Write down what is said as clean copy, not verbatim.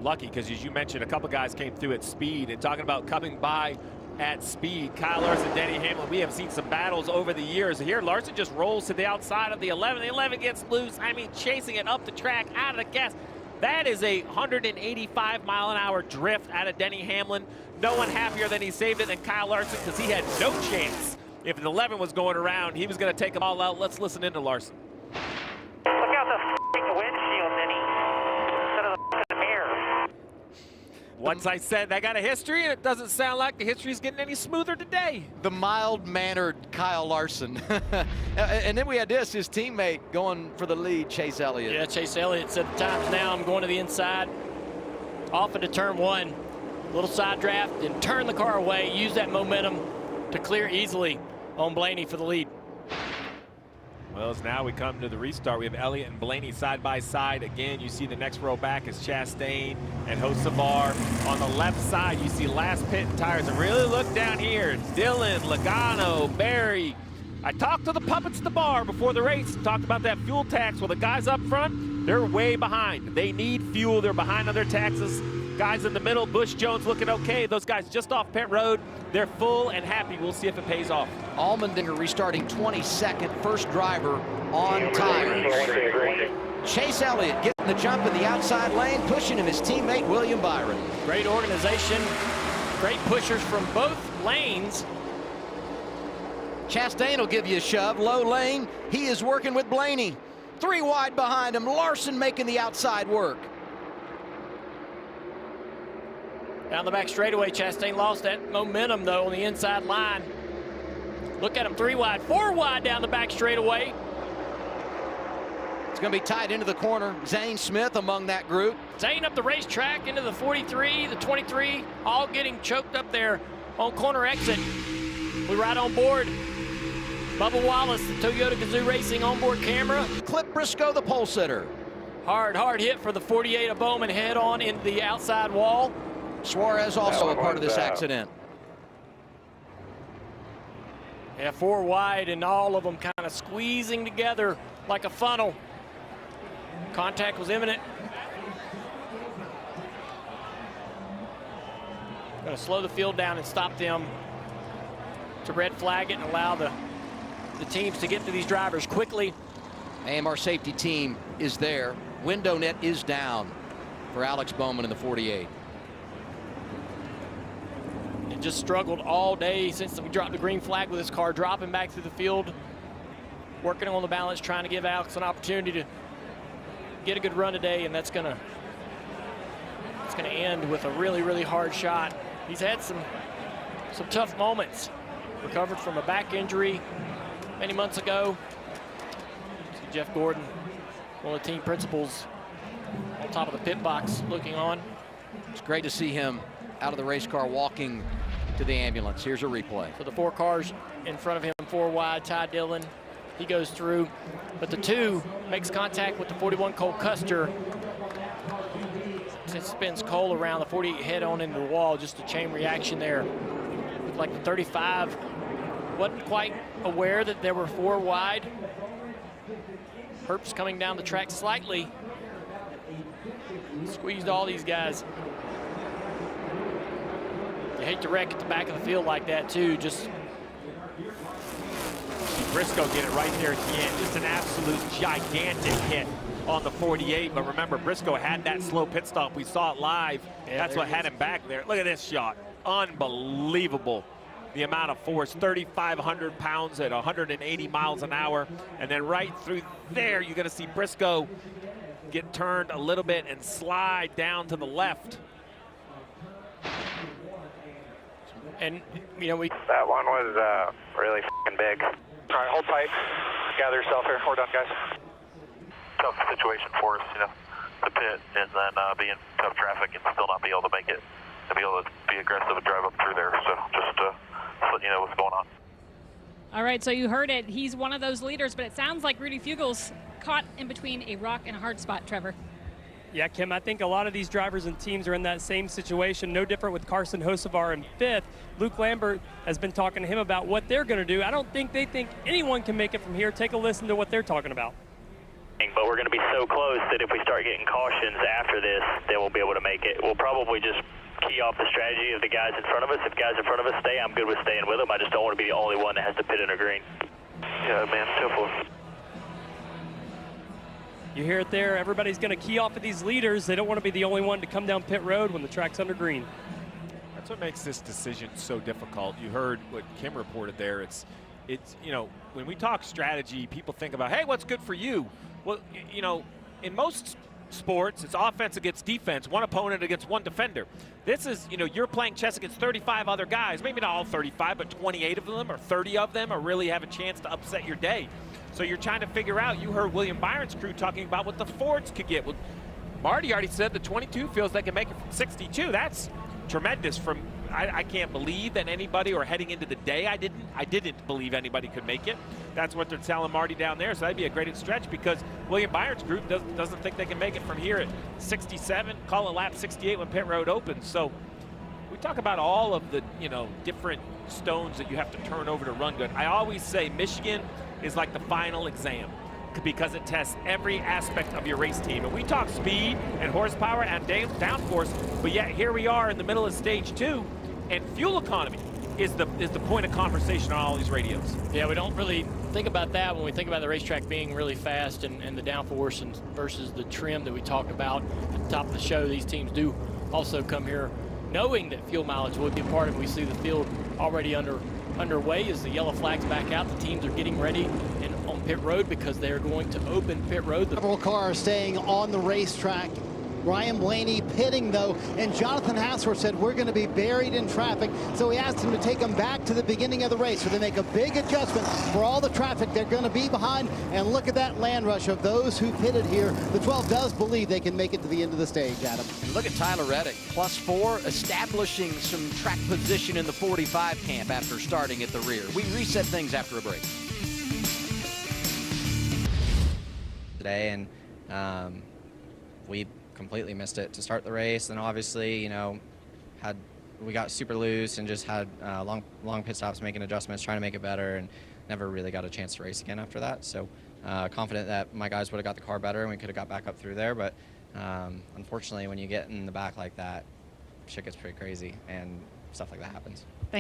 lucky because, as you mentioned, a couple guys came through at speed. And talking about coming by at speed, Kyle Larson, Denny Hamlin, we have seen some battles over the years. Here, Larson just rolls to the outside of the 11. The 11 gets loose. I mean, chasing it up the track, out of the gas. That is a 185-mile-an-hour drift out of Denny Hamlin. No one happier than he saved it than Kyle Larson because he had no chance. If an 11 was going around, he was going to take them all out. Let's listen into Larson. Look out the windshield, Denny, instead of the mirror. Once I said that got a history, and it doesn't sound like the history is getting any smoother today. The mild-mannered Kyle Larson. And then we had this, his teammate going for the lead, Chase Elliott. Yeah, Chase Elliott said the time's now. I'm going to the inside. Off into turn one. Little side draft and turn the car away. Use that momentum to clear easily on Blaney for the lead. Well, as now we come to the restart, we have Elliott and Blaney side by side. Again, you see the next row back is Chastain and Hocevar. On the left side, you see last pit and tires. And really look down here, Dillon, Logano, Barry. I talked to the puppets at the bar before the race, talked about that fuel tax. Well, the guys up front, they're way behind. They need fuel, they're behind on their taxes. Guys in the middle, Busch Jones looking okay. Those guys just off pit road, they're full and happy. We'll see if it pays off. Allmendinger restarting 22nd, first driver on tires. Chase Elliott getting the jump in the outside lane, pushing him his teammate William Byron. Great organization, great pushers from both lanes. Chastain will give you a shove, low lane. He is working with Blaney. 3 wide behind him, Larson making the outside work. Down the back straightaway, Chastain lost that momentum, though, on the inside line. Look at him, 3 wide, 4 wide down the back straightaway. It's going to be tied into the corner. Zane Smith among that group. Zane up the racetrack into the 43, the 23, all getting choked up there on corner exit. We right on board. Bubba Wallace, the Toyota Gazoo Racing onboard camera. Clip Briscoe, the pole sitter. Hard hit for the 48 of Bowman, head on into the outside wall. Suarez also a part of this accident. Yeah, 4 wide and all of them kind of squeezing together like a funnel. Contact was imminent. Going to slow the field down and stop them to red flag it and allow the teams to get to these drivers quickly. AMR safety team is there. Window net is down for Alex Bowman in the 48. Just struggled all day since we dropped the green flag with this car, dropping back through the field, working on the balance, trying to give Alex an opportunity to get a good run today, and it's gonna end with a really hard shot. He's had some tough moments. Recovered from a back injury many months ago. See Jeff Gordon, one of the team principals, on top of the pit box looking on. It's great to see him out of the race car walking to the ambulance. Here's a replay. So the 4 cars in front of him, 4 wide, Ty Dillon, he goes through, but the 2 makes contact with the 41 Cole Custer. It spins Cole around, the 48 head on into the wall, just a chain reaction there. Looked like the 35 wasn't quite aware that there were 4 wide. Herbst coming down the track slightly. Squeezed all these guys. You hate to wreck at the back of the field like that, too. Just Briscoe get it right there at the end. Just an absolute gigantic hit on the 48. But remember, Briscoe had that slow pit stop. We saw it live. Yeah, that's what had him back there. Look at this shot. Unbelievable. The amount of force, 3,500 pounds at 180 miles an hour. And then right through there, you're going to see Briscoe get turned a little bit and slide down to the left. And, you know, That one was really f***ing big. All right, hold tight. Gather yourself here. We're done, guys. Tough situation for us, you know, to pit and then be in tough traffic and still not be able to make it, to be able to be aggressive and drive up through there. So just to let you know what's going on. All right, so you heard it. He's one of those leaders, but it sounds like Rudy Fugel's caught in between a rock and a hard spot, Trevor. Yeah, Kim, I think a lot of these drivers and teams are in that same situation. No different with Carson Hocevar in 5th. Luke Lambert has been talking to him about what they're going to do. I don't think they think anyone can make it from here. Take a listen to what they're talking about. but we're going to be so close that if we start getting cautions after this, then we'll be able to make it. We'll probably just key off the strategy of the guys in front of us. If guys in front of us stay, I'm good with staying with them. I just don't want to be the only one that has to pit in a green. Yeah, man, 10-4. You hear it there. Everybody's going to key off of these leaders. They don't want to be the only one to come down pit road when the track's under green. That's what makes this decision so difficult. You heard what Kim reported there. It's you know, when we talk strategy, people think about, hey, what's good for you? Well, you know, in most sports, it's offense against defense, one opponent against one defender. This is, you know, you're playing chess against 35 other guys, maybe not all 35, but 28 of them or 30 of them are really have a chance to upset your day. So you're trying to figure out, you heard William Byron's crew talking about what the Fords could get. Well, Marty already said the 22 feels they can make it from 62. That's tremendous. From I can't believe that anybody, or heading into the day, I didn't believe anybody could make it. That's what they're telling Marty down there. So that'd be a great stretch, because William Byron's group doesn't think they can make it from here at 67, call it lap 68 when pit road opens. So we talk about all of the, you know, different stones that you have to turn over to run good. I always say Michigan is like the final exam, because it tests every aspect of your race team. And we talk speed and horsepower and downforce, but yet here we are in the middle of stage 2, and fuel economy is the point of conversation on all these radios. Yeah, we don't really think about that when we think about the racetrack being really fast and the downforce versus the trim that we talked about at the top of the show. These teams do also come here knowing that fuel mileage will be a part of it. We see the field already underway as the yellow flags back out. The teams are getting ready and on pit road because they're going to open pit road. Several cars staying on the racetrack. Ryan Blaney pitting, though, and Jonathan Hassler said we're going to be buried in traffic, so he asked him to take them back to the beginning of the race, so they make a big adjustment for all the traffic they're going to be behind. And look at that land rush of those who pitted here. The 12 does believe they can make it to the end of the stage, Adam. And look at Tyler Reddick, +4, establishing some track position in the 45 camp after starting at the rear. We reset things after a break. Today, and we completely missed it to start the race. And obviously, you know, we got super loose and just had long pit stops, making adjustments, trying to make it better, and never really got a chance to race again after that. So confident that my guys would have got the car better and we could have got back up through there. But unfortunately, when you get in the back like that, shit gets pretty crazy and stuff like that happens.